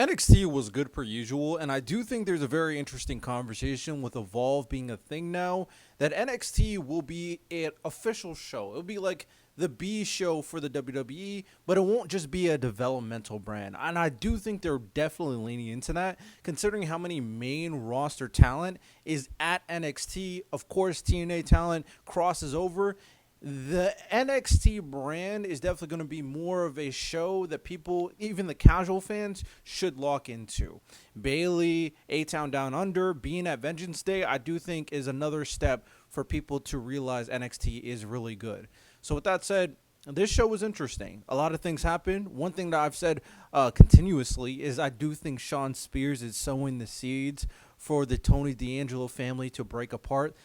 NXT was good per usual, and I do think there's a very interesting conversation with Evolve being a thing now, that NXT will be an official show. It'll be like the B show for the WWE, but it won't just be a developmental brand. And I do think they're definitely leaning into that, considering how many main roster talent is at NXT. Of course, TNA talent crosses over. The NXT brand is definitely going to be more of a show that people, even the casual fans, should lock into. Bailey, A-Town Down Under, being at Vengeance Day, I do think is another step for people to realize NXT is really good. So with that said, this show was interesting. A lot of things happened. One thing that I've said continuously is I do think Sean Spears is sowing the seeds for the Tony D'Angelo family to break apart.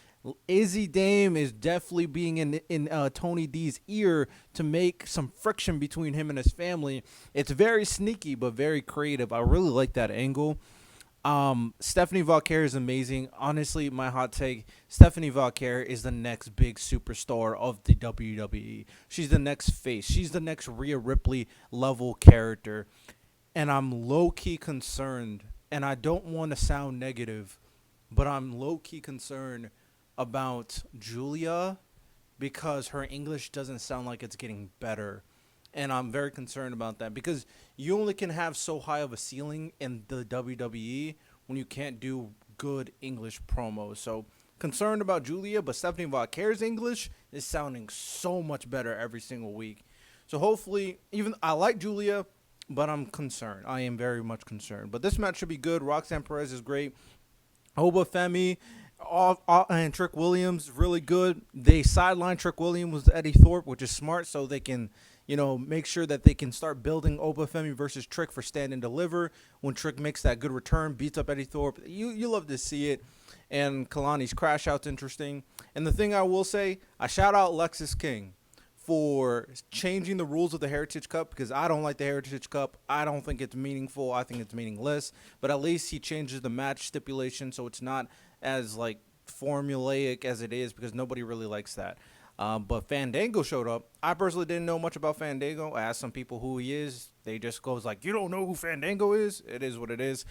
Izzy Dame is definitely being in Tony D's ear to make some friction between him and his family. It's very sneaky but very creative. I really like that angle. Stephanie Valkyrie is amazing. Honestly, my hot take, Stephanie Valkyrie is the next big superstar of the WWE. She's the next face. She's the next Rhea Ripley level character. And I'm low-key concerned, and I don't want to sound negative, but I'm low-key concerned about Julia because her English doesn't sound like it's getting better. And I'm very concerned about that because you only can have so high of a ceiling in the WWE when you can't do good English promos. So concerned about Julia, but Stephanie Valkyrie's English is sounding so much better every single week. So hopefully, even I like Julia, but I'm concerned. I am very much concerned. But this match should be good. Roxanne Perez is great. Oba Femi and Trick Williams, really good. They sideline Trick Williams with Eddie Thorpe, which is smart, so they can, make sure that they can start building Oba Femi versus Trick for stand and deliver. When Trick makes that good return, beats up Eddie Thorpe, you love to see it. And Kalani's crash out's interesting. And the thing I will say, I shout out Lexus King for changing the rules of the Heritage Cup because I don't like the Heritage Cup. I don't think it's meaningful. I think it's meaningless. But at least he changes the match stipulation so it's not as like formulaic as it is because nobody really likes that. But Fandango showed up. I personally didn't know much about Fandango. I asked some people who he is. They just goes like, you don't know who Fandango is? It is what it is.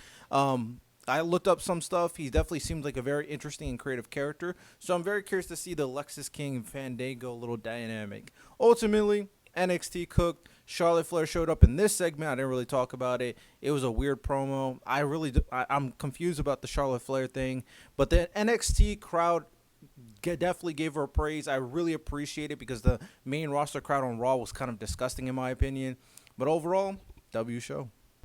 I looked up some stuff. He definitely seems like a very interesting and creative character. So I'm very curious to see the Lexus King and Fandango little dynamic. Ultimately, NXT cooked. Charlotte Flair showed up in this segment. I didn't really talk about it. It was a weird promo. I'm confused about the Charlotte Flair thing. But the NXT crowd definitely gave her a praise. I really appreciate it because the main roster crowd on Raw was kind of disgusting in my opinion. But overall, W show.